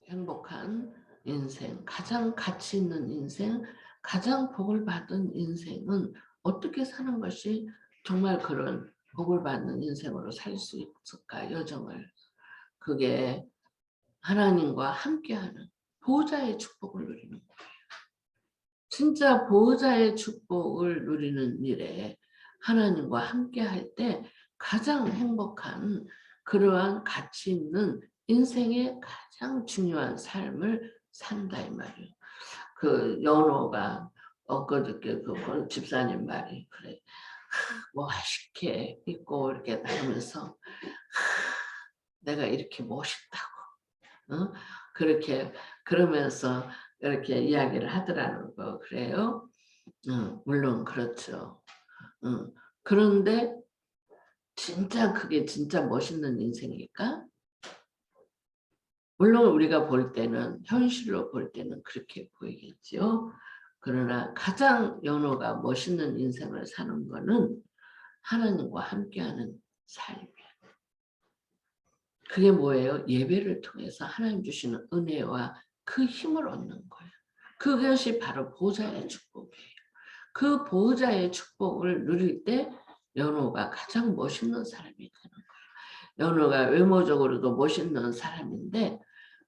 행복한 인생, 가장 가치 있는 인생, 가장 복을 받은 인생은 어떻게 사는 것이 정말 그런 복을 받는 인생으로 살 수 있을까? 여정을. 그게 하나님과 함께하는 보호자의 축복을 누리는 거예요. 진짜 보호자의 축복을 누리는 일에 하나님과 함께할 때 가장 행복한 그러한 가치 있는 인생의 가장 중요한 삶을 산다 이 말이에요. 그 연호가 엊그저께 그 집사님 말이 그래. 멋있게 입고 이렇게 나오면서 내가 이렇게 멋있다고 어? 그렇게 그러면서 이렇게 이야기를 하더라는 거 그래요. 물론 그렇죠. 그런데 진짜 그게 진짜 멋있는 인생일까? 물론 우리가 볼 때는 현실로 볼 때는 그렇게 보이겠지요. 그러나 가장 연호가 멋있는 인생을 사는 거는 하나님과 함께하는 삶이에요. 그게 뭐예요? 예배를 통해서 하나님 주시는 은혜와 그 힘을 얻는 거예요. 그것이 바로 보호자의 축복이에요. 그 보호자의 축복을 누릴 때 연호가 가장 멋있는 사람이 되는 거예요. 연호가 외모적으로도 멋있는 사람인데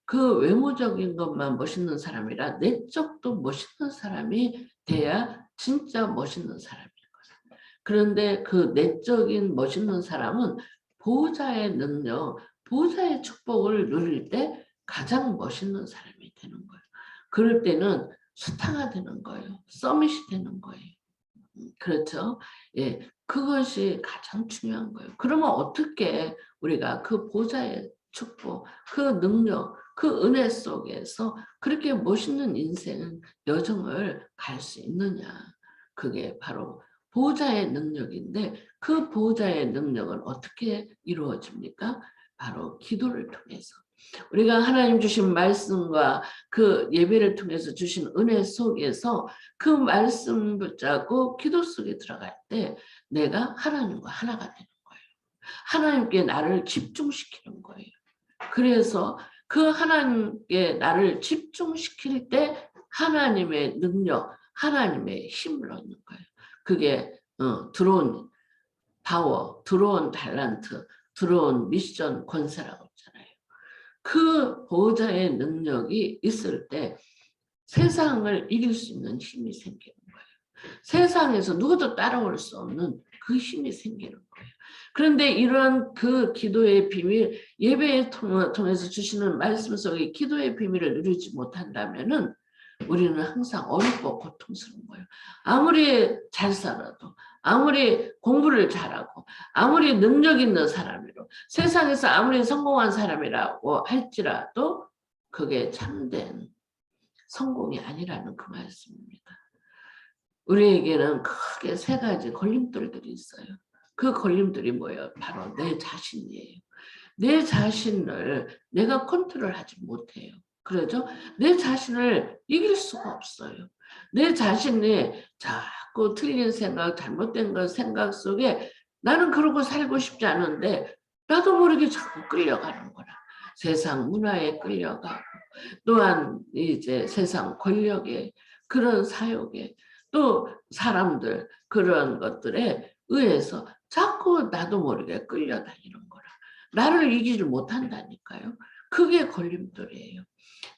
그 외모적인 것만 멋있는 사람이라 내적도 멋있는 사람이 돼야 진짜 멋있는 사람인 거죠. 그런데 그 내적인 멋있는 사람은 보호자의 능력, 보호자의 축복을 누릴 때 가장 멋있는 사람이 되는 거예요. 그럴 때는 스타가 되는 거예요. 서밋이 되는 거예요. 그렇죠? 예, 그것이 가장 중요한 거예요. 그러면 어떻게 우리가 그 보좌의 축복, 그 능력, 그 은혜 속에서 그렇게 멋있는 인생, 여정을 갈 수 있느냐. 그게 바로 보호자의 능력인데 그 보호자의 능력은 어떻게 이루어집니까? 바로 기도를 통해서. 우리가 하나님 주신 말씀과 그 예배를 통해서 주신 은혜 속에서 그 말씀 붙잡고 기도 속에 들어갈 때 내가 하나님과 하나가 되는 거예요. 하나님께 나를 집중시키는 거예요. 그래서 그 하나님께 나를 집중시킬 때 하나님의 능력, 하나님의 힘을 얻는 거예요. 그게 들어온 파워, 들어온 탤런트, 들어온 미션 권세라고 했잖아요. 그 보호자의 능력이 있을 때 세상을 이길 수 있는 힘이 생기는 거예요. 세상에서 누구도 따라올 수 없는 그 힘이 생기는 거예요. 그런데 이런 그 기도의 비밀, 예배에 통해서 주시는 말씀 속에 기도의 비밀을 누리지 못한다면은 우리는 항상 어렵고 고통스러운 거예요. 아무리 잘 살아도, 아무리 공부를 잘하고, 아무리 능력 있는 사람이로, 세상에서 아무리 성공한 사람이라고 할지라도 그게 참된 성공이 아니라는 그 말씀입니다. 우리에게는 크게 세 가지 걸림돌들이 있어요. 그 걸림돌이 뭐예요? 바로 내 자신이에요. 내 자신을 내가 컨트롤하지 못해요. 그러죠? 내 자신을 이길 수가 없어요. 내 자신이 자꾸 틀린 생각, 잘못된 것 생각 속에 나는 그러고 살고 싶지 않은데 나도 모르게 자꾸 끌려가는 거라. 세상 문화에 끌려가고 또한 이제 세상 권력에 그런 사욕에 또 사람들 그런 것들에 의해서 자꾸 나도 모르게 끌려다니는 거라. 나를 이기지 못한다니까요. 그게 걸림돌이에요.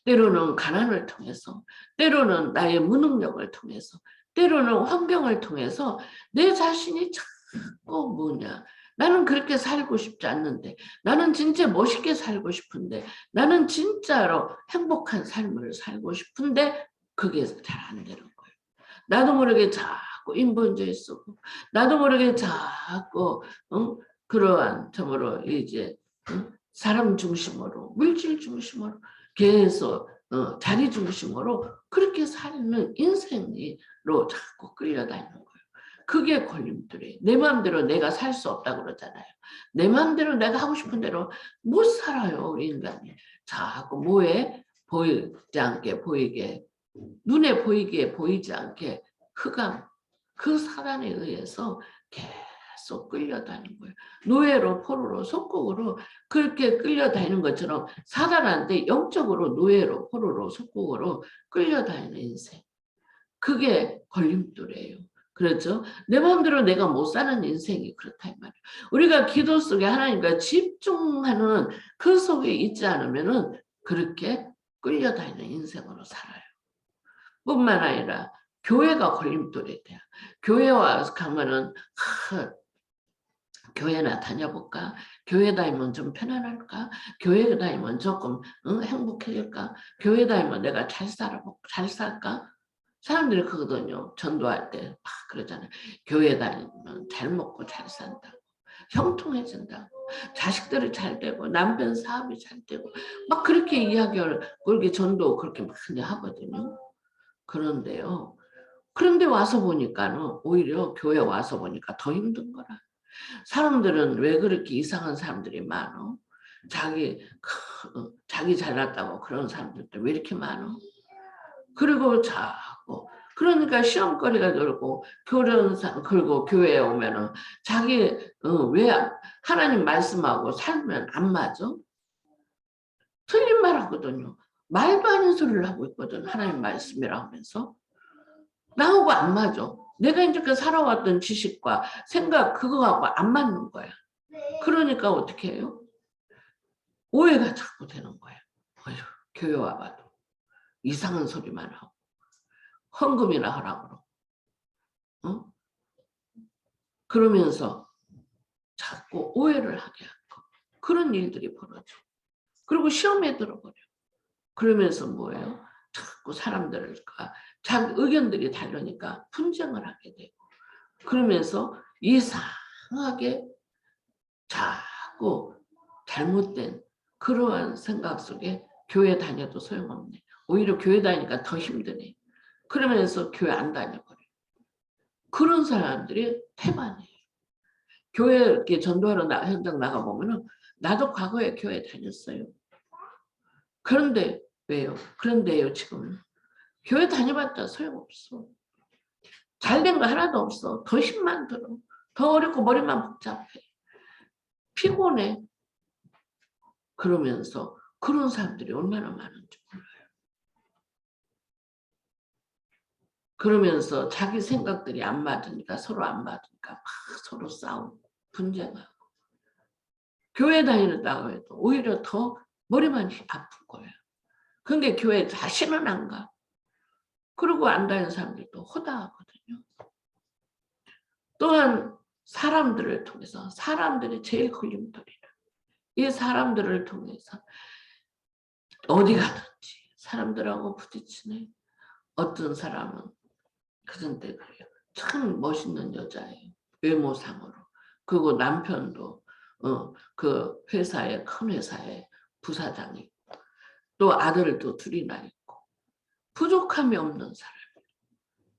때로는 가난을 통해서, 때로는 나의 무능력을 통해서, 때로는 환경을 통해서 내 자신이 자꾸 뭐냐. 나는 그렇게 살고 싶지 않는데, 나는 진짜 멋있게 살고 싶은데, 나는 진짜로 행복한 삶을 살고 싶은데 그게 잘 안 되는 거예요. 나도 모르게 자꾸 인본주의 쓰고, 나도 모르게 자꾸 그러한 점으로 이제 사람 중심으로, 물질 중심으로 계속 자리 중심으로 그렇게 사는 인생으로 자꾸 끌려다니는 거예요. 그게 걸림돌이에요. 내 마음대로 내가 살 수 없다고 그러잖아요. 내 마음대로 내가 하고 싶은 대로 못 살아요. 우리 인간이. 자꾸 뭐에 보이지 않게 보이게 눈에 보이게 보이지 않게 흑암 그 사단에 의해서 계속 끌려다니는 거예요. 노예로 포로로 속국으로 그렇게 끌려다니는 것처럼 사단한테 영적으로 노예로 포로로 속국으로 끌려다니는 인생. 그게 걸림돌이에요. 그렇죠? 내 마음대로 내가 못 사는 인생이 그렇다 이 말이에요. 우리가 기도 속에 하나님과 집중하는 그 속에 있지 않으면은 그렇게 끌려다니는 인생으로 살아요. 뿐만 아니라 교회가 걸림돌이 돼요. 교회 와서 가면은 교회나 다녀볼까? 교회 다니면 좀 편안할까? 교회 다니면 조금 행복해질까? 교회 다니면 내가 잘 살까? 사람들이 그거거든요. 전도할 때 막 그러잖아요. 교회 다니면 잘 먹고 잘 산다고. 형통해진다고. 자식들이 잘 되고 남편 사업이 잘 되고 막 그렇게 이야기를 그렇게 전도 그렇게 많이 하거든요. 그런데요. 그런데 와서 보니까는 오히려 교회 와서 보니까 더 힘든 거라. 사람들은 왜 그렇게 이상한 사람들이 많어? 자기 잘났다고 그런 사람들도 왜 이렇게 많어? 그리고 자꾸 그러니까 시험거리가 늘고 그리고 교회에 오면은 자기 왜 하나님 말씀하고 살면 안 맞아? 틀린 말 하거든요. 말도 아닌 소리를 하고 있거든. 하나님 말씀이라 하면서 나하고 안 맞아. 내가 이제 살아왔던 지식과 생각 그거하고 안 맞는 거야. 그러니까 어떻게 해요? 오해가 자꾸 되는 거야. 어휴, 교회 와봐도 이상한 소리만 하고 헌금이나 하라고 어? 그러면서 자꾸 오해를 하게 하고 그런 일들이 벌어져. 그리고 시험에 들어버려. 그러면서 뭐예요? 자꾸 사람들과 자기 의견들이 다르니까 분쟁을 하게 되고 그러면서 이상하게 자꾸 잘못된 그러한 생각 속에 교회 다녀도 소용없네. 오히려 교회 다니니까 더 힘드네. 그러면서 교회 안 다녀버려. 그런 사람들이 태반이에요. 교회 이렇게 전도하러 현장 나가보면은 나도 과거에 교회 다녔어요. 그런데 왜요? 그런데요 지금 교회 다녀봤자 소용없어. 잘된 거 하나도 없어. 더 힘만 들어. 더 어렵고 머리만 복잡해. 피곤해. 그러면서 그런 사람들이 얼마나 많은지 몰라요. 그러면서 자기 생각들이 안 맞으니까 서로 안 맞으니까 막 서로 싸우고 분쟁하고 교회 다니는다고 해도 오히려 더 머리만 아픈 거예요. 근데 교회 자신은 안 가. 그리고 안 다니는 사람들도 허다하거든요. 또한 사람들을 통해서 사람들이 제일 걸림돌이라. 이 사람들을 통해서 어디 가든지 사람들하고 부딪히네. 어떤 사람은 그런데 그래요. 참 멋있는 여자예요. 외모상으로. 그리고 남편도 그 회사에 큰 회사에 부사장이 또 아들도 둘이나 있고 부족함이 없는 사람.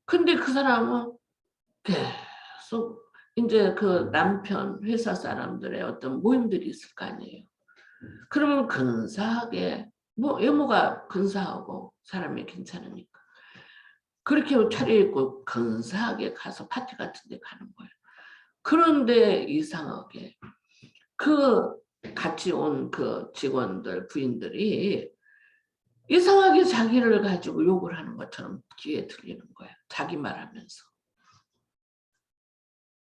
근데 그 사람은 계속 이제 그 남편 회사 사람들의 어떤 모임들이 있을 거 아니에요. 그러면 근사하게 뭐 외모가 근사하고 사람이 괜찮으니까 그렇게 차려입고 근사하게 가서 파티 같은 데 가는 거예요. 그런데 이상하게 그 같이 온 그 직원들 부인들이 이상하게 자기를 가지고 욕을 하는 것처럼 귀에 들리는 거야. 자기 말하면서.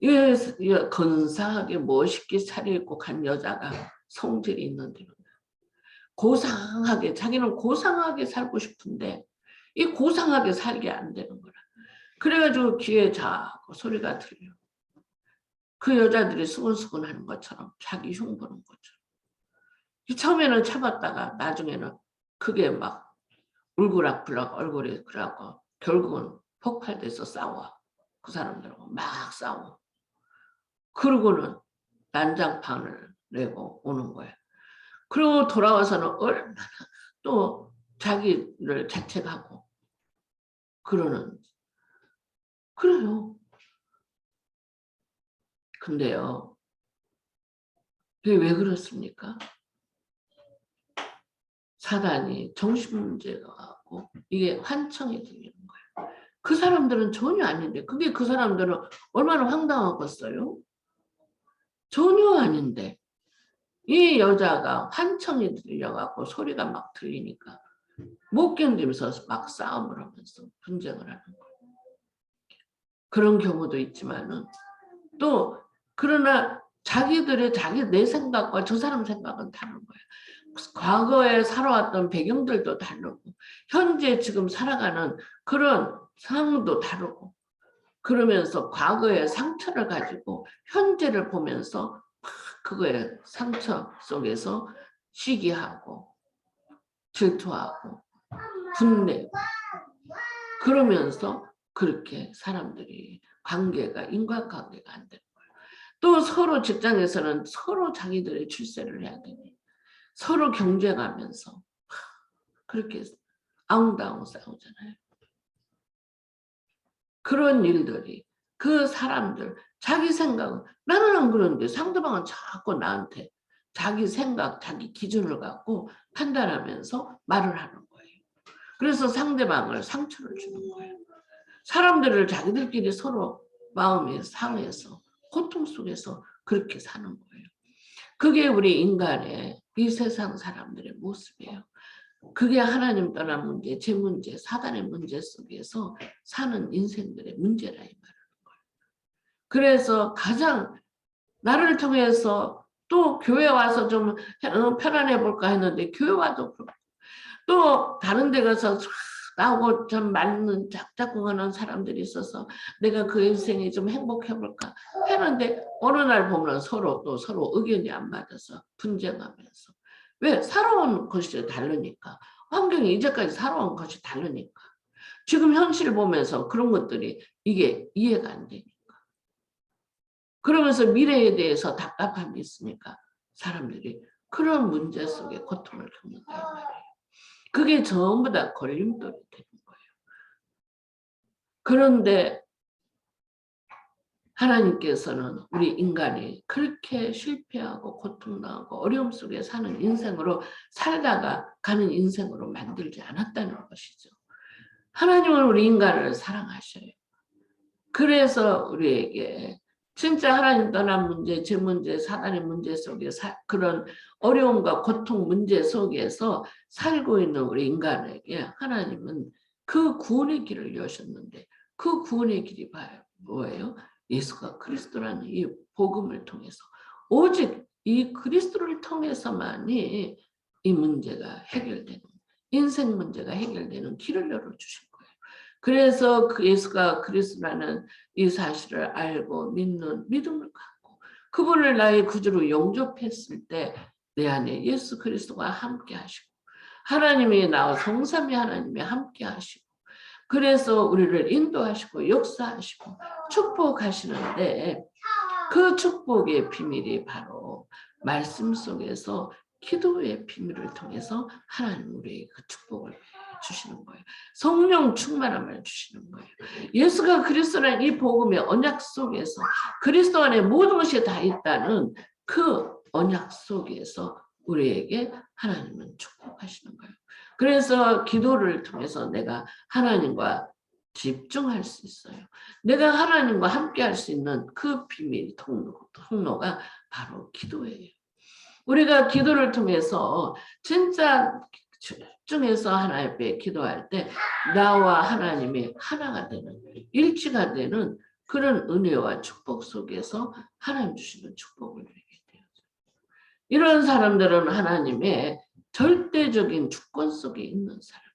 예, 근사하게 멋있게 차려입고 간 여자가 성질이 있는데 고상하게 자기는 고상하게 살고 싶은데 이 고상하게 살게 안 되는 거라. 그래가지고 귀에 자꾸 소리가 들려. 그 여자들이 수근수근 하는 것처럼 자기 흉보는 것처럼. 처음에는 참았다가 나중에는 그게 막 울그락불락 얼굴이 그래갖고 결국은 폭발돼서 싸워. 그 사람들하고 막 싸워. 그러고는 난장판을 내고 오는 거야. 그리고 돌아와서는 얼마나 또 자기를 자책하고 그러는 그래요. 근데요. 그게 왜 그렇습니까? 사단이 정신문제가 갖고 이게 환청이 들리는 거예요. 그 사람들은 전혀 아닌데 그게 그 사람들은 얼마나 황당하겠어요? 전혀 아닌데 이 여자가 환청이 들려갖고 소리가 막 들리니까 못 견디면서 막 싸움을 하면서 분쟁을 하는 거예요. 그런 경우도 있지만은 또 그러나 자기들의 내 생각과 저 사람 생각은 다른 거예요. 과거에 살아왔던 배경들도 다르고 현재 지금 살아가는 그런 상황도 다르고 그러면서 과거의 상처를 가지고 현재를 보면서 그거의 상처 속에서 시기하고 질투하고 분내고 그러면서 그렇게 사람들이 인간관계가 안 되는 거예요. 또 서로 직장에서는 서로 자기들의 출세를 해야 되니 서로 경쟁하면서 그렇게 아웅다웅 싸우잖아요. 그런 일들이 그 사람들 자기 생각은 나는 안 그러는데 상대방은 자꾸 나한테 자기 생각, 자기 기준을 갖고 판단하면서 말을 하는 거예요. 그래서 상대방을 상처를 주는 거예요. 사람들을 자기들끼리 서로 마음이 상해서 고통 속에서 그렇게 사는 거예요. 그게 우리 인간의 이 세상 사람들의 모습이에요. 그게 하나님 떠난 문제, 제 문제, 사단의 문제 속에서 사는 인생들의 문제라 이 말하는 거예요. 그래서 가장 나를 통해서 또 교회 와서 좀 편안해 볼까 했는데 교회 와도 그렇고 또 다른 데 가서 나하고 좀 맞는 짝짝꿍하는 사람들이 있어서 내가 그 인생이 좀 행복해 볼까 했는데 어느 날 보면 서로 의견이 안 맞아서 분쟁하면서 왜? 살아온 것이 다르니까 환경이 이제까지 살아온 것이 다르니까 지금 현실을 보면서 그런 것들이 이게 이해가 안 되니까 그러면서 미래에 대해서 답답함이 있으니까 사람들이 그런 문제 속에 고통을 겪는다 이 말이에요. 그게 전부 다 걸림돌이 되는 거예요. 그런데 하나님께서는 우리 인간이 그렇게 실패하고 고통나고 어려움 속에 사는 인생으로 살다가 가는 인생으로 만들지 않았다는 것이죠. 하나님은 우리 인간을 사랑하셔요. 그래서 우리에게 진짜 하나님 떠난 문제, 제 문제, 사단의 문제 속에 그런 어려움과 고통 문제 속에서 살고 있는 우리 인간에게 하나님은 그 구원의 길을 여셨는데 그 구원의 길이 뭐예요? 예수가 그리스도라는 이 복음을 통해서 오직 이 그리스도를 통해서만이 이 문제가 해결되는 인생 문제가 해결되는 길을 열어주신 거예요. 그래서 그 예수가 그리스도라는 이 사실을 알고 믿는 믿음을 갖고 그분을 나의 구주로 영접했을 때 내 안에 예수 그리스도가 함께 하시고 하나님이 나와 성삼위 하나님이 함께 하시고 그래서 우리를 인도하시고 역사하시고 축복하시는데 그 축복의 비밀이 바로 말씀 속에서 기도의 비밀을 통해서 하나님 우리에게 그 축복을 주시는 거예요. 성령 충만함을 주시는 거예요. 예수가 그리스도라는 이 복음의 언약 속에서 그리스도 안에 모든 것이 다 있다는 그 언약 속에서 우리에게 하나님은 축복하시는 거예요. 그래서 기도를 통해서 내가 하나님과 집중할 수 있어요. 내가 하나님과 함께 할 수 있는 그 비밀 통로가 바로 기도예요. 우리가 기도를 통해서 진짜 집중해서 하나님 앞에 기도할 때 나와 하나님이 하나가 되는 일치가 되는 그런 은혜와 축복 속에서 하나님 주시는 축복을 누리게 돼요. 이런 사람들은 하나님의 절대적인 주권 속에 있는 사람들.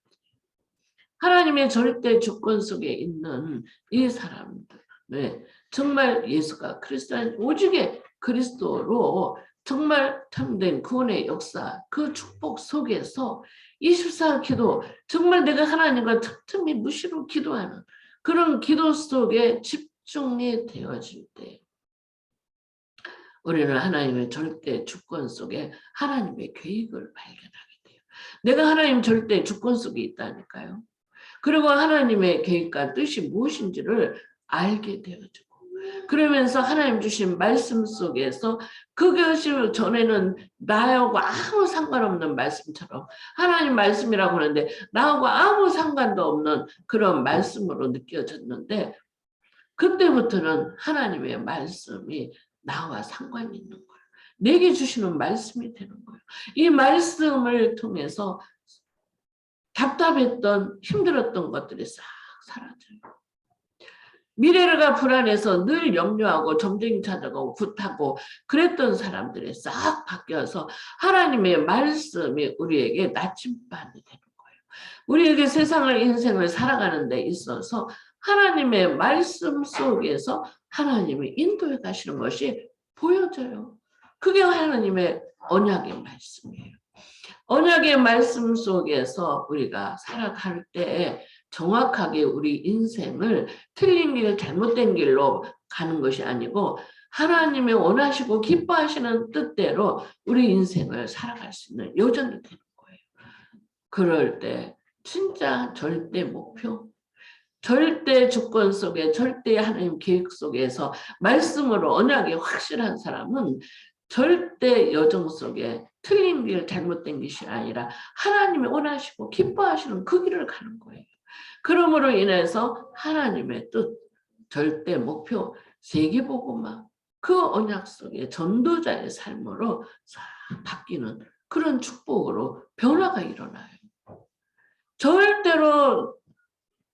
하나님의 절대 주권 속에 있는 이 사람들. 네, 정말 예수가 그리스도는 오직의 그리스도로 정말 참된 구원의 역사, 그 축복 속에서 24 기도, 정말 내가 하나님과 틈틈이 무시로 기도하는 그런 기도 속에 집중이 되어질 때 우리는 하나님의 절대 주권 속에 하나님의 계획을 발견하게 돼요. 내가 하나님 절대 주권 속에 있다니까요. 그리고 하나님의 계획과 뜻이 무엇인지를 알게 되어지고 그러면서 하나님 주신 말씀 속에서 그것이 전에는 나하고 아무 상관없는 말씀처럼 하나님 말씀이라고 하는데 나하고 아무 상관도 없는 그런 말씀으로 느껴졌는데 그때부터는 하나님의 말씀이 나와 상관이 있는 거예요. 내게 주시는 말씀이 되는 거예요. 이 말씀을 통해서 답답했던 힘들었던 것들이 싹 사라져요. 미래가 불안해서 늘 염려하고 점쟁이 찾아가고 굿하고 그랬던 사람들이 싹 바뀌어서 하나님의 말씀이 우리에게 나침반이 되는 거예요. 우리에게 세상을 인생을 살아가는 데 있어서 하나님의 말씀 속에서 하나님이 인도해 가시는 것이 보여져요. 그게 하나님의 언약의 말씀이에요. 언약의 말씀 속에서 우리가 살아갈 때 정확하게 우리 인생을 틀린 길, 잘못된 길로 가는 것이 아니고 하나님의 원하시고 기뻐하시는 뜻대로 우리 인생을 살아갈 수 있는 요정이 되는 거예요. 그럴 때 진짜 절대 목표, 절대 주권 속에, 절대 하나님 계획 속에서 말씀으로 언약이 확실한 사람은 절대 여정 속에 틀린 길, 잘못된 것이 아니라 하나님이 원하시고 기뻐하시는 그 길을 가는 거예요. 그러므로 인해서 하나님의 뜻, 절대 목표, 세계복음화, 그 언약 속에 전도자의 삶으로 싹 바뀌는 그런 축복으로 변화가 일어나요. 절대로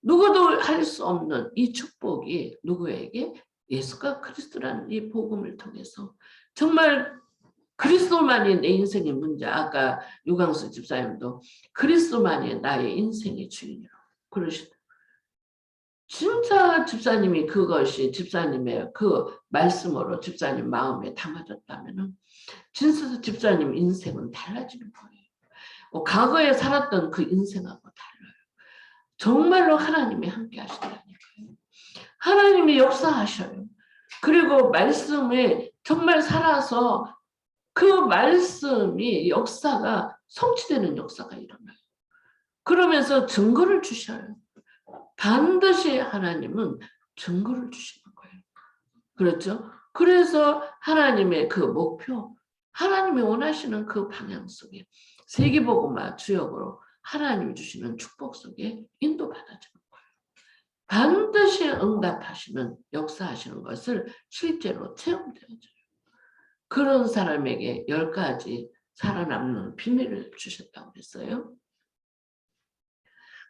누구도 할 수 없는 이 축복이 누구에게? 예수가 그리스도라는 이 복음을 통해서 정말 그리스도만이 내 인생의 문제. 아까 유광수 집사님도 그리스도만이 나의 인생의 주인이라고 그러시다. 진짜 집사님이 그것이 집사님의 그 말씀으로 집사님 마음에 담아졌다면 진짜 집사님 인생은 달라지는 거예요. 과거에 살았던 그 인생하고 달라요. 정말로 하나님이 함께 하신다니까요. 하나님이 역사하셔요. 그리고 말씀에 정말 살아서 그 말씀이 역사가 성취되는 역사가 일어나요. 그러면서 증거를 주셔요. 반드시 하나님은 증거를 주시는 거예요. 그렇죠? 그래서 하나님의 그 목표, 하나님이 원하시는 그 방향 속에 세계복음화 주역으로 하나님이 주시는 축복 속에 인도받아주는 거예요. 반드시 응답하시는 역사하시는 것을 실제로 체험되어져요. 그런 사람에게 10가지 살아남는 비밀을 주셨다고 했어요.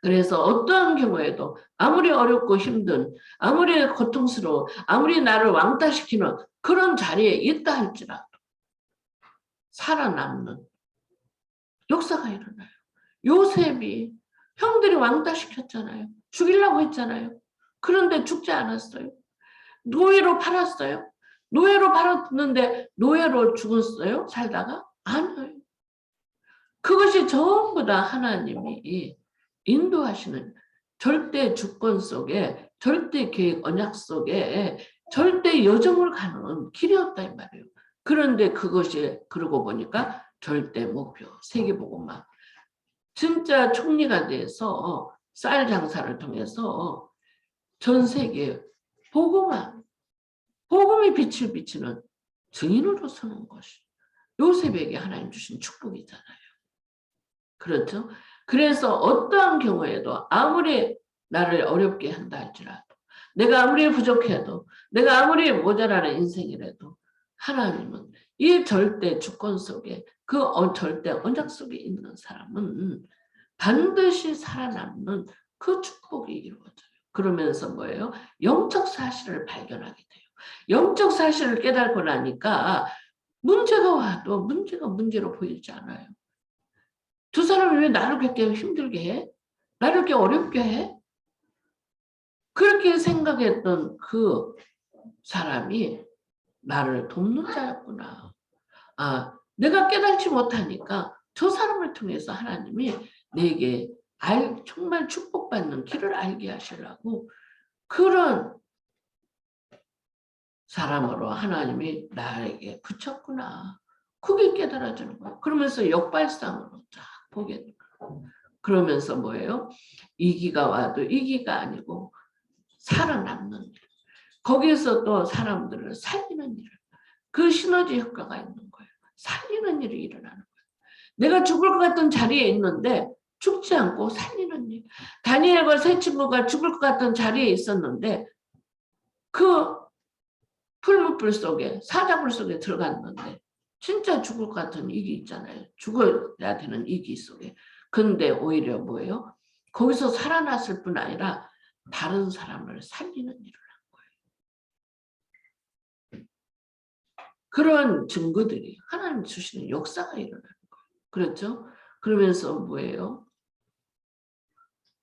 그래서 어떠한 경우에도 아무리 어렵고 힘든, 아무리 고통스러워, 아무리 나를 왕따시키는 그런 자리에 있다 할지라도 살아남는 역사가 일어나요. 요셉이 형들이 왕따시켰잖아요. 죽이려고 했잖아요. 그런데 죽지 않았어요. 노예로 팔았어요. 노예로 팔았는데 노예로 죽었어요? 살다가? 아니에요. 그것이 전부 다 하나님이 인도하시는 절대 주권 속에, 절대 계획 언약 속에 절대 여정을 가는 길이었다 이 말이에요. 그런데 그것이 그러고 보니까 절대 목표, 세계복음화. 진짜 총리가 돼서 쌀 장사를 통해서 전 세계에 복음화, 복음의 빛을 비치는 증인으로 서는 것이 요셉에게 하나님 주신 축복이잖아요. 그렇죠? 그래서 어떠한 경우에도 아무리 나를 어렵게 한다 할지라도 내가 아무리 부족해도 내가 아무리 모자라는 인생이라도 하나님은 이 절대 주권 속에 그 절대 언약 속에 있는 사람은 반드시 살아남는 그 축복이 이루어져요. 그러면서 뭐예요? 영적 사실을 발견하게 돼요. 영적 사실을 깨닫고 나니까 문제가 와도 문제가 문제로 보이지 않아요. 두 사람이 왜 나를 그렇게 힘들게 해? 나를 이렇게 어렵게 해? 그렇게 생각했던 그 사람이 나를 돕는 자였구나. 아, 내가 깨닫지 못하니까 저 사람을 통해서 하나님이 내게 정말 축복받는 길을 알게 하시려고 그런 사람으로 하나님이 나에게 붙였구나. 그게 깨달아지는 거예요. 그러면서 역발상으로 쫙 보게 돼요. 그러면서 뭐예요? 이기가 와도 이기가 아니고 살아남는 일. 거기에서 또 사람들을 살리는 일. 그 시너지 효과가 있는 거예요. 살리는 일이 일어나는 거예요. 내가 죽을 것 같은 자리에 있는데 죽지 않고 살리는 일. 다니엘과 세 친구가 죽을 것 같은 자리에 있었는데 그 풀무불 속에 사자굴 속에 들어갔는데 진짜 죽을 것 같은 위기 있잖아요. 죽어야 되는 위기 속에. 근데 오히려 뭐예요? 거기서 살아났을 뿐 아니라 다른 사람을 살리는 일을 한 거예요. 그런 증거들이 하나님 주시는 역사가 일어나는 거예요. 그렇죠? 그러면서 뭐예요?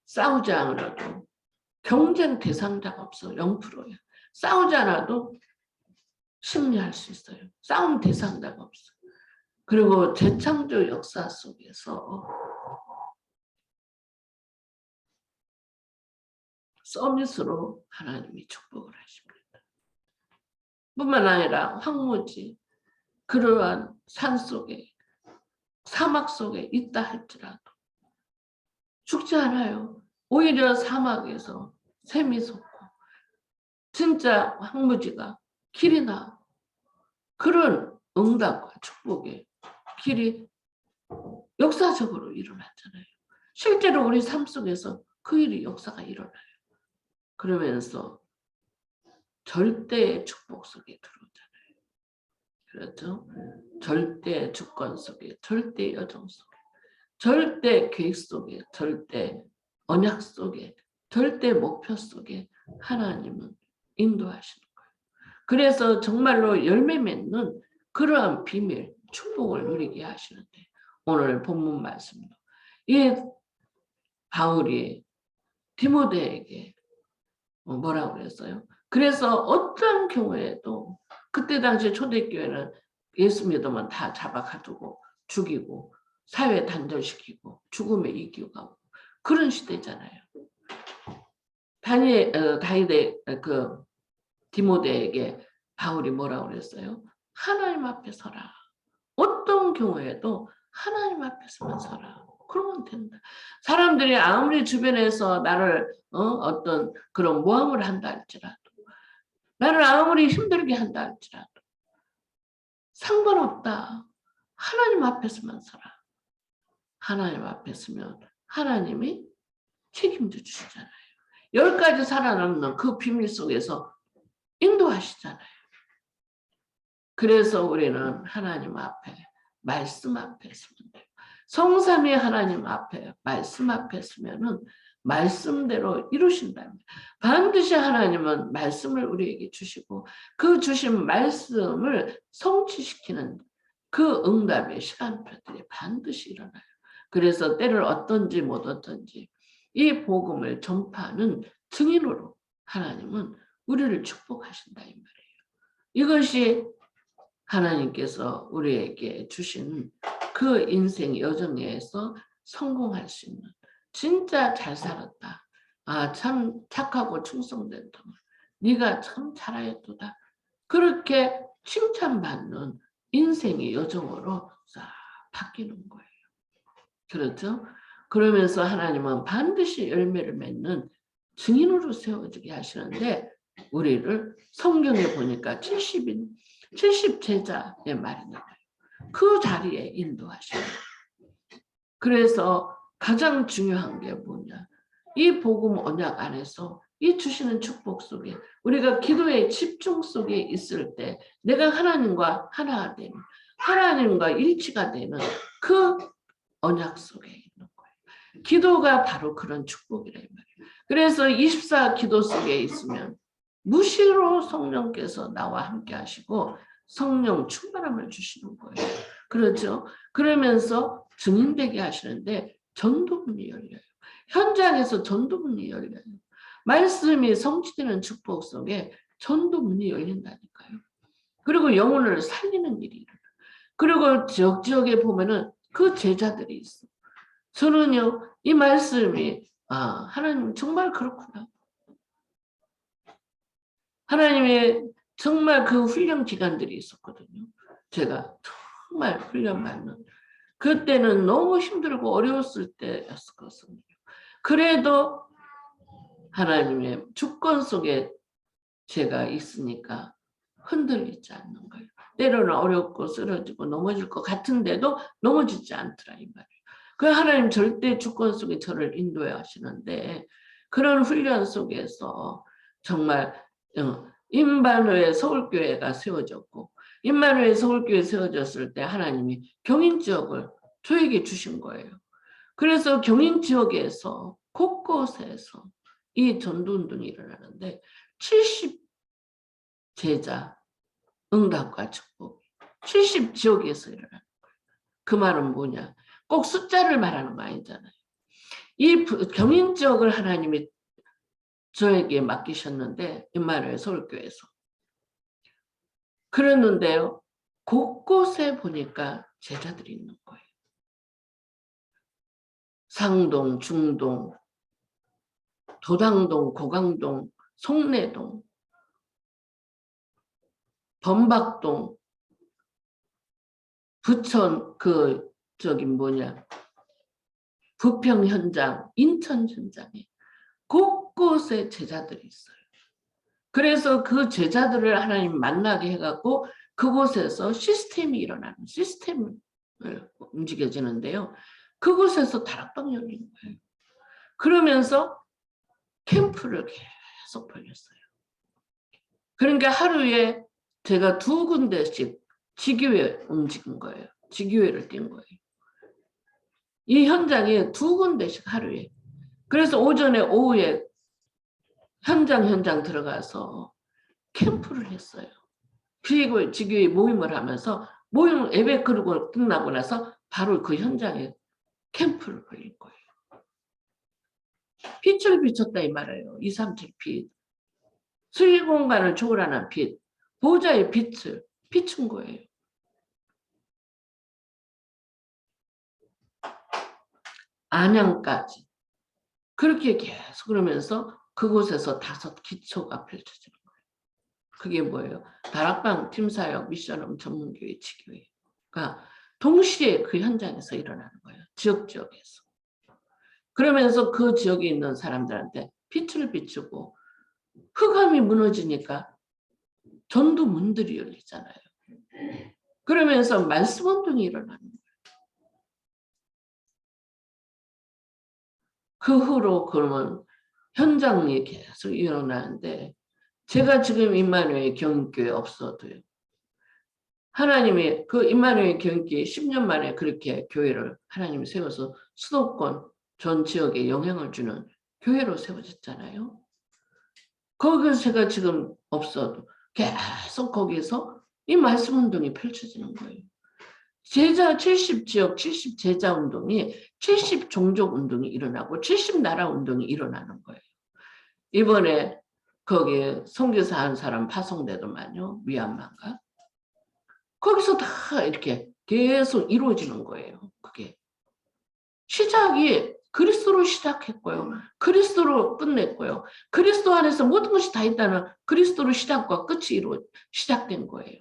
싸우지 않아도 경쟁 대상자가 없어. 0%야. 싸우지 않아도 승리할 수 있어요. 싸움 대상자가 없어. 그리고 재창조 역사 속에서 서밋으로 하나님이 축복을 하십니다. 뿐만 아니라 황무지 그러한 산 속에 사막 속에 있다 할지라도 죽지 않아요. 오히려 사막에서 샘이 솟고 진짜 황무지가 길이 나 그런 응답과 축복의 길이 역사적으로 일어났잖아요. 실제로 우리 삶 속에서 그 일이 역사가 일어나요. 그러면서 절대의 축복 속에 들어오잖아요. 그렇죠? 절대 주권 속에, 절대 여정 속에, 절대 계획 속에, 절대 언약 속에, 절대 목표 속에 하나님은 인도하시는 거예요. 그래서 정말로 열매 맺는 그러한 비밀, 축복을 누리게 하시는데 오늘 본문 말씀도 이 바울이 디모데에게 뭐라고 그랬어요? 그래서 어떤 경우에도 그때 당시 초대교회는 예수 믿으면 다 잡아가두고 죽이고 사회 단절시키고 죽음에 이기고 가고 그런 시대잖아요. 그 디모데에게 바울이 뭐라고 그랬어요? 하나님 앞에 서라. 어떤 경우에도 하나님 앞에서만 서라. 그러면 된다. 사람들이 아무리 주변에서 나를 어떤 그런 모함을 한다 할지라도 나를 아무리 힘들게 한다 할지라도 상관없다. 하나님 앞에서만 서라. 하나님 앞에 서면 하나님이 책임져 주시잖아요. 10가지 살아남는 그 비밀 속에서 인도하시잖아요. 그래서 우리는 하나님 앞에 말씀 앞에 서면 돼요. 성삼위 하나님 앞에 말씀 앞에 서면은 말씀대로 이루신다면 반드시 하나님은 말씀을 우리에게 주시고 그 주신 말씀을 성취시키는 그 응답의 시간표들이 반드시 일어나요. 그래서 때를 어떤지 못 어떤지 이 복음을 전파하는 증인으로 하나님은 우리를 축복하신다 이 말이에요. 이것이 하나님께서 우리에게 주신 그 인생 여정에서 성공할 수 있는 진짜 잘 살았다. 아, 참 착하고 충성된다. 네가 참 잘하였도다. 그렇게 칭찬받는 인생의 여정으로 싹 바뀌는 거예요. 그렇죠? 그러면서 하나님은 반드시 열매를 맺는 증인으로 세워지게 하시는데 우리를 성경에 보니까 70제자의 말이 나와요. 그 자리에 인도하셔요. 그래서 가장 중요한 게 뭐냐. 이 복음 언약 안에서 이 주시는 축복 속에 우리가 기도의 집중 속에 있을 때 내가 하나님과 하나가 되는 하나님과 일치가 되는 그 언약 속에 있는 거예요. 기도가 바로 그런 축복이라 이 말이에요. 그래서 24 기도 속에 있으면 무시로 성령께서 나와 함께 하시고 성령 충만함을 주시는 거예요. 그렇죠? 그러면서 증인되게 하시는데 전도문이 열려요. 현장에서 전도문이 열려요. 말씀이 성취되는 축복 속에 전도문이 열린다니까요. 그리고 영혼을 살리는 일이 일어나요. 그리고 지역에 보면은 그 제자들이 있어. 저는요, 이 말씀이 하나님 정말 그렇구나. 하나님의 정말 그 훈련 기간들이 있었거든요. 제가 정말 훈련 받는 그때는 너무 힘들고 어려웠을 때였거든요. 그래도 하나님의 주권 속에 제가 있으니까 흔들리지 않는 거예요. 때로는 어렵고 쓰러지고 넘어질 것 같은데도 넘어지지 않더라 이 말이에요. 그 하나님 절대 주권 속에 저를 인도해 하시는데 그런 훈련 속에서 정말 임마누엘 서울교회가 세워졌고 임마누엘 서울교회 세워졌을 때 하나님이 경인 지역을 저에게 주신 거예요. 그래서 경인 지역에서 곳곳에서 이 전도운동이 일어나는데 70 제자 응답과 축복 70 지역에서 일어나는 거예요. 그 말은 뭐냐? 꼭 숫자를 말하는 거 아니잖아요. 이 경인 지역을 하나님이 저에게 맡기셨는데 임마누엘 서울교회에서 그랬는데요. 곳곳에 보니까 제자들이 있는 거예요. 상동, 중동, 도당동, 고강동, 송내동, 범박동, 부천 부평 현장, 인천 현장에 곳곳에 제자들이 있어요. 그래서 그 제자들을 하나님 만나게 해갖고 그곳에서 시스템이 일어나는 시스템을 움직여지는데요. 그곳에서 다락방 열린 거예요. 그러면서 캠프를 계속 벌렸어요. 그러니까 하루에 제가 2군데씩 지교회 움직인 거예요. 지교회를 뛴 거예요. 이 현장에 2군데씩 하루에. 그래서 오전에 오후에 현장 들어가서 캠프를 했어요. 그리고 지교회 모임을 하면서 모임 예배 그러고 끝나고 나서 바로 그 현장에 캠프를 벌린 거예요. 빛을 비췄다 이 말이에요. 237 빛. 수일 공간을 초월하는 빛. 보좌의 빛을 비춘 거예요. 안양까지. 그렇게 계속 그러면서 그곳에서 5 기초가 펼쳐지는 거예요. 그게 뭐예요? 다락방, 팀사역, 미션홈, 전문교회, 지교회가 동시에 그 현장에서 일어나는 거예요. 지역에서. 그러면서 그 지역에 있는 사람들한테 빛을 비추고 흑암이 무너지니까 전도 문들이 열리잖아요. 그러면서 말씀 운동이 일어나는 거예요. 그 후로 그러면 현장이 계속 일어나는데 제가 지금 임마누엘 경인교회 없어도요. 하나님이 그 임마누엘 경인교회 10년 만에 그렇게 교회를 하나님이 세워서 수도권 전 지역에 영향을 주는 교회로 세워졌잖아요. 거기서 제가 지금 없어도 계속 거기서 이 말씀 운동이 펼쳐지는 거예요. 제자 70지역 70제자 운동이 70종족 운동이 일어나고 70나라 운동이 일어나는 거예요. 이번에 거기에 선교사 한 사람 파송되더만요. 미얀마인가. 거기서 다 이렇게 계속 이루어지는 거예요. 그게. 시작이 그리스도로 시작했고요. 그리스도로 끝냈고요. 그리스도 안에서 모든 것이 다 있다는 그리스도로 시작과 끝이 시작된 거예요.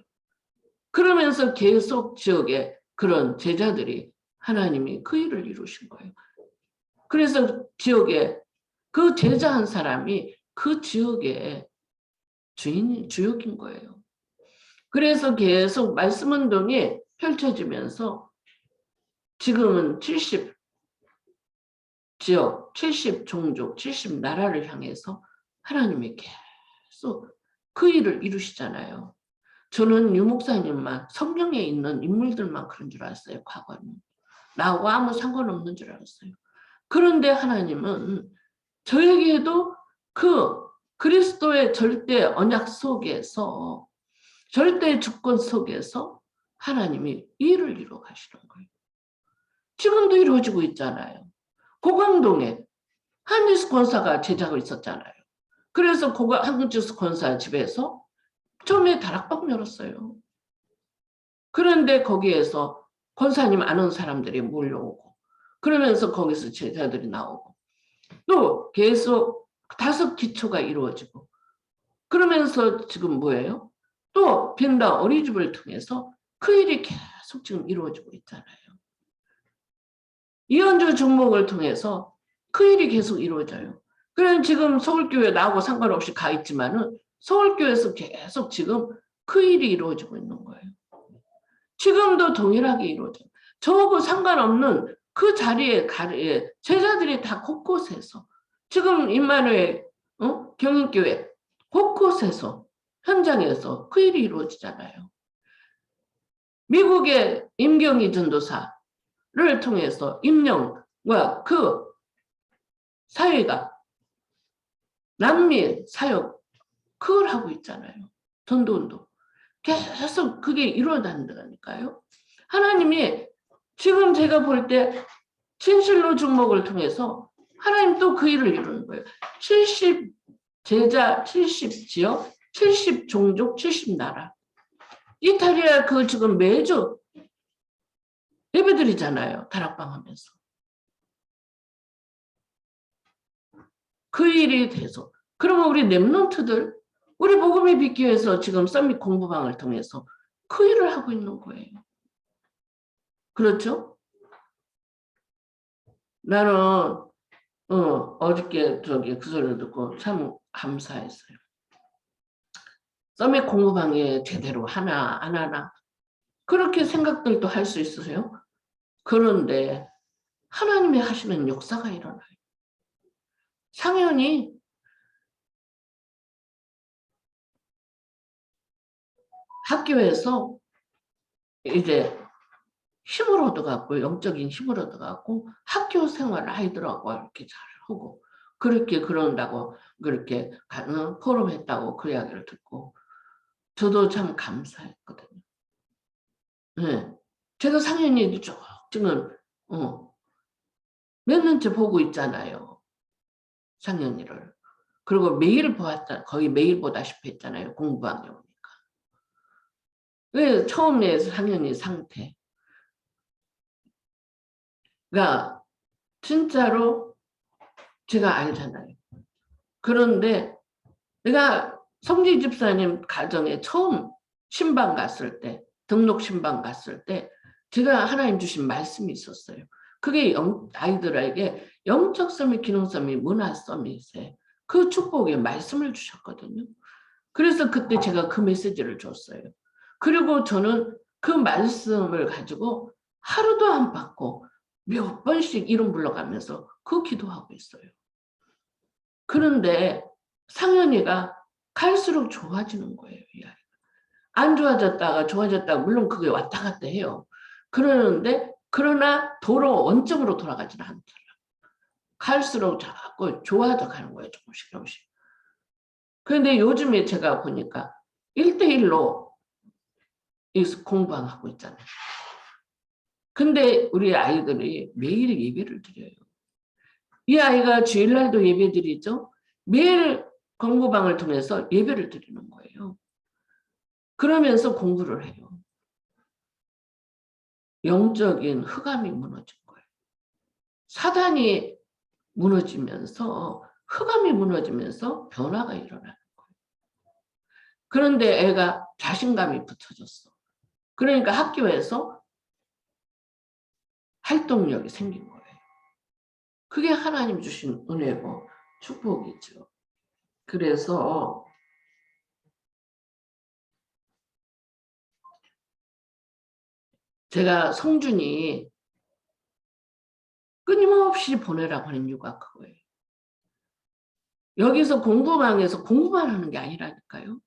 그러면서 계속 지역에 그런 제자들이 하나님이 그 일을 이루신 거예요. 그래서 지역에 그 제자 한 사람이 그 지역의 주역인 거예요. 그래서 계속 말씀 운동이 펼쳐지면서 지금은 70 지역, 70 종족, 70 나라를 향해서 하나님이 계속 그 일을 이루시잖아요. 저는 유 목사님만 성경에 있는 인물들만 그런 줄 알았어요. 과거는. 나하고 아무 상관없는 줄 알았어요. 그런데 하나님은 저에게도 그 그리스도의 절대 언약 속에서 절대 주권 속에서 하나님이 일을 이루어 가시는 거예요. 지금도 이루어지고 있잖아요. 고강동에 한지수 권사가 제자가 있었잖아요. 그래서 한지수 권사 집에서 처음에 다락방 열었어요. 그런데 거기에서 권사님 아는 사람들이 몰려오고 그러면서 거기서 제자들이 나오고 또 계속 5 기초가 이루어지고 그러면서 지금 뭐예요? 또 빈다 어린이집을 통해서 그 일이 계속 지금 이루어지고 있잖아요. 이현주 종목을 통해서 그 일이 계속 이루어져요. 그래서 지금 서울교회 나하고 상관없이 가 있지만은 서울교회에서 계속 지금 그 일이 이루어지고 있는 거예요. 지금도 동일하게 이루어져요. 저하고 상관없는 그 자리에 제자들이 다 곳곳에서 지금 임마누엘 경인교회 곳곳에서 현장에서 그 일이 이루어지잖아요. 미국의 임경희 전도사를 통해서 임령과 그 사회가 남미 사역 그걸 하고 있잖아요. 전도운동. 계속 그게 일어난다니까요. 하나님이 지금 제가 볼 때 진실로 중목을 통해서 하나님 또 그 일을 이루는 거예요. 70 제자, 70 지역, 70 종족, 70 나라. 이탈리아 그 지금 매주 예배드리잖아요. 다락방 하면서. 그 일이 돼서. 그러면 우리 랩런트들, 우리 복음이 빛기 위해서 지금 서밋 공부방을 통해서 그 일을 하고 있는 거예요. 그렇죠? 나는 어저께 그 소리를 듣고 참 감사했어요. 서밋 공부방에 제대로 하나 안 하나 그렇게 생각들도 할 수 있으세요. 그런데 하나님이 하시는 역사가 일어나요. 상현이 학교에서 이제 힘을 얻어갖고 영적인 힘을 얻어갖고 학교 생활을 아이들하고 이렇게 잘하고 그렇게 그런다고 그렇게 가는 포럼 했다고 그 이야기를 듣고 저도 참 감사했거든요. 네. 제가 상현이도 쭉 지금 몇 년째 보고 있잖아요. 상현이를. 그리고 매일 보았다 거의 매일 보다시피 했잖아요. 공부하게 오니까. 왜 처음에 상현이 상태 가 진짜로 제가 알잖아요. 그런데 내가 성지 집사님 가정에 처음 신방 갔을 때 등록 신방 갔을 때 제가 하나님 주신 말씀이 있었어요. 그게 아이들에게 영적 서밋, 기능 서밋, 문화 서밋에 그 축복의 말씀을 주셨거든요. 그래서 그때 제가 그 메시지를 줬어요. 그리고 저는 그 말씀을 가지고 하루도 안 받고 몇 번씩 이름 불러가면서 그 기도하고 있어요. 그런데 상현이가 갈수록 좋아지는 거예요. 이 아이가. 안 좋아졌다가 좋아졌다가 물론 그게 왔다 갔다 해요. 그러는데 그러나 원점으로 돌아가지는 않더라. 갈수록 자꾸 좋아져 가는 거예요. 조금씩 조금씩. 그런데 요즘에 제가 보니까 1대1로 공부하고 있잖아요. 근데 우리 아이들이 매일 예배를 드려요. 이 아이가 주일날도 예배 드리죠. 매일 공부방을 통해서 예배를 드리는 거예요. 그러면서 공부를 해요. 영적인 흑암이 무너진 거예요. 사단이 무너지면서 흑암이 무너지면서 변화가 일어나는 거예요. 그런데 애가 자신감이 붙어졌어. 그러니까 학교에서 활동력이 생긴 거예요. 그게 하나님 주신 은혜고 축복이죠. 그래서 제가 성준이 끊임없이 보내라고 하는 이유가 그거예요. 여기서 공부방에서 공부만 하는 게 아니라니까요.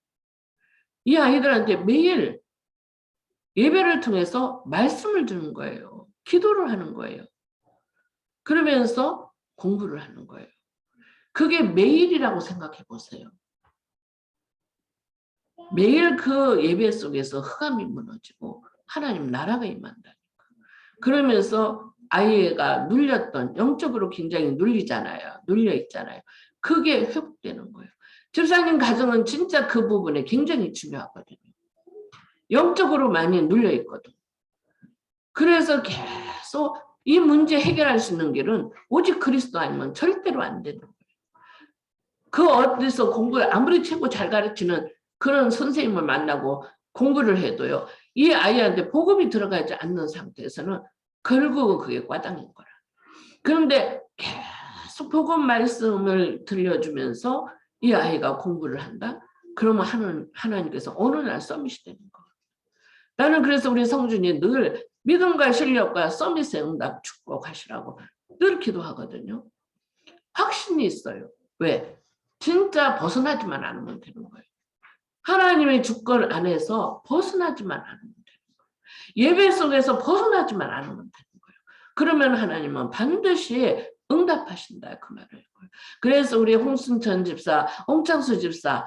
이 아이들한테 매일 예배를 통해서 말씀을 주는 거예요. 기도를 하는 거예요. 그러면서 공부를 하는 거예요. 그게 매일이라고 생각해 보세요. 매일 그 예배 속에서 흑암이 무너지고 하나님 나라가 임한다니까. 그러면서 아이가 눌렸던 영적으로 굉장히 눌리잖아요. 눌려 있잖아요. 그게 회복되는 거예요. 집사님 가정은 진짜 그 부분에 굉장히 중요하거든요. 영적으로 많이 눌려 있거든. 그래서 계속 이 문제 해결할 수 있는 길은 오직 그리스도 아니면 절대로 안 되는 거예요. 그 어디서 공부를 아무리 최고 잘 가르치는 그런 선생님을 만나고 공부를 해도요. 이 아이한테 복음이 들어가지 않는 상태에서는 결국은 그게 과당인 거라. 그런데 계속 복음 말씀을 들려주면서 이 아이가 공부를 한다? 그러면 하나님께서 어느 날 서밋이 되는 거야. 나는 그래서 우리 성준이 늘 믿음과 실력과 서밋의 응답 축복하시라고 늘 기도하거든요. 확신이 있어요. 왜? 진짜 벗어나지만 않으면 되는 거예요. 하나님의 주권 안에서 벗어나지만 않으면 되는 거예요. 예배 속에서 벗어나지만 않으면 되는 거예요. 그러면 하나님은 반드시 응답하신다 그 말을. 그래서 우리 홍순천 집사, 홍창수 집사,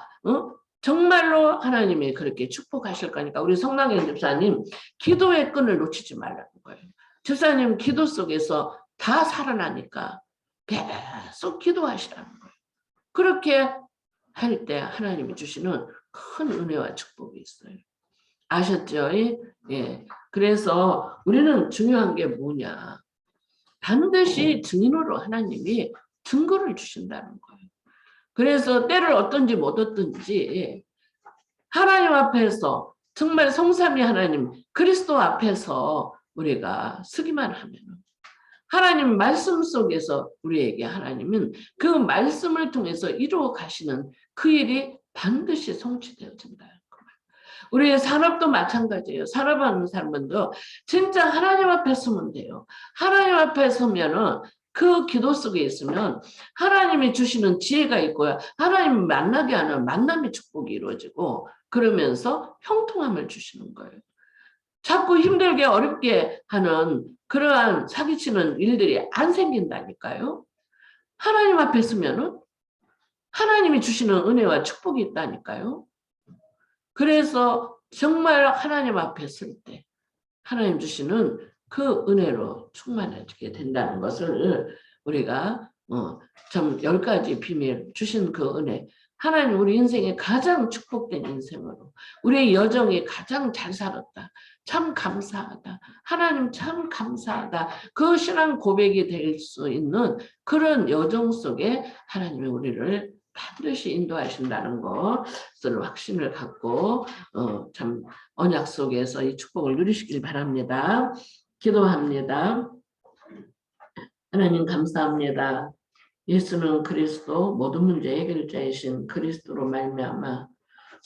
정말로 하나님이 그렇게 축복하실 거니까 우리 성랑현 집사님 기도의 끈을 놓치지 말라는 거예요. 집사님 기도 속에서 다 살아나니까 계속 기도하시라는 거예요. 그렇게 할 때 하나님이 주시는 큰 은혜와 축복이 있어요. 아셨죠? 예. 그래서 우리는 중요한 게 뭐냐? 반드시 증인으로 하나님이 증거를 주신다는 거예요. 그래서 때를 얻든지 못 얻든지 하나님 앞에서 정말 성삼위 하나님 그리스도 앞에서 우리가 서기만 하면 하나님 말씀 속에서 우리에게 하나님은 그 말씀을 통해서 이루어 가시는 그 일이 반드시 성취되어진다. 우리의 산업도 마찬가지예요. 산업하는 사람들도 진짜 하나님 앞에 서면 돼요. 하나님 앞에 서면은 그 기도 속에 있으면 하나님이 주시는 지혜가 있고요. 하나님 만나게 하는 만남의 축복이 이루어지고 그러면서 형통함을 주시는 거예요. 자꾸 힘들게 어렵게 하는 그러한 사기치는 일들이 안 생긴다니까요. 하나님 앞에 서면은 하나님이 주시는 은혜와 축복이 있다니까요. 그래서 정말 하나님 앞에 설 때 하나님 주시는 그 은혜로 충만해지게 된다는 것을 우리가 참 10가지 비밀 주신 그 은혜 하나님 우리 인생의 가장 축복된 인생으로 우리의 여정이 가장 잘 살았다. 참 감사하다. 하나님 참 감사하다. 그 신앙 고백이 될 수 있는 그런 여정 속에 하나님이 우리를 반드시 인도하신다는 것을 확신을 갖고 참 언약 속에서 이 축복을 누리시길 바랍니다. 기도합니다. 하나님 감사합니다. 예수는 그리스도 모든 문제 해결자이신 그리스도로 말미암아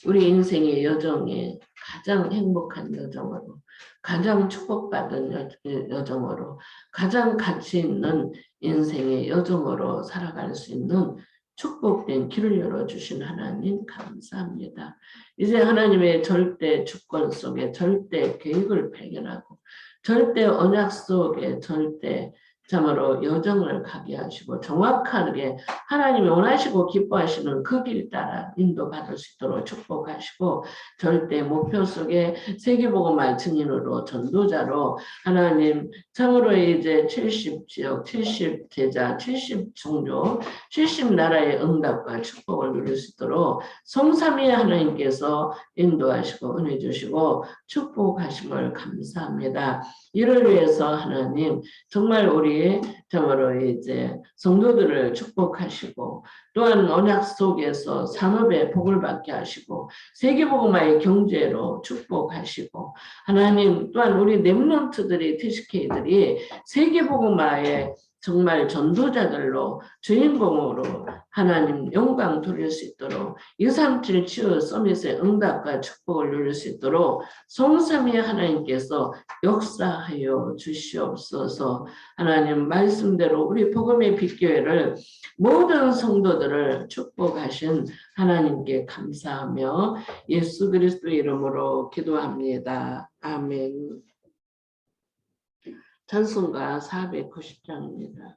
우리 인생의 여정에 가장 행복한 여정으로 가장 축복받은 여정으로 가장 가치 있는 인생의 여정으로 살아갈 수 있는 축복된 길을 열어주신 하나님 감사합니다. 이제 하나님의 절대 주권 속에 절대 계획을 발견하고 절대 언약 속에 절대 참으로 여정을 가게 하시고 정확하게 하나님이 원하시고 기뻐하시는 그 길 따라 인도받을 수 있도록 축복하시고 절대 목표 속에 세계복음화 증인으로 전도자로 하나님 참으로 이제 70지역, 70제자, 70종교, 70나라의 응답과 축복을 누릴 수 있도록 성삼위 하나님께서 인도하시고 은혜 주시고 축복하심을 감사합니다. 이를 위해서 하나님 정말 우리 참으로 이제 성도들을 축복하시고 또한 언약 속에서 산업에 복을 받게 하시고 세계복음화의 경제로 축복하시고 하나님 또한 우리 렘넌트들이 TCK들이 세계복음화의 정말 전도자들로 주인공으로 하나님 영광 돌릴 수 있도록 237 치유 서밋의 응답과 축복을 누릴 수 있도록 성삼위 하나님께서 역사하여 주시옵소서. 하나님 말씀대로 우리 복음의 빛교회를 모든 성도들을 축복하신 하나님께 감사하며 예수 그리스도 이름으로 기도합니다. 아멘. 찬송가 490장입니다.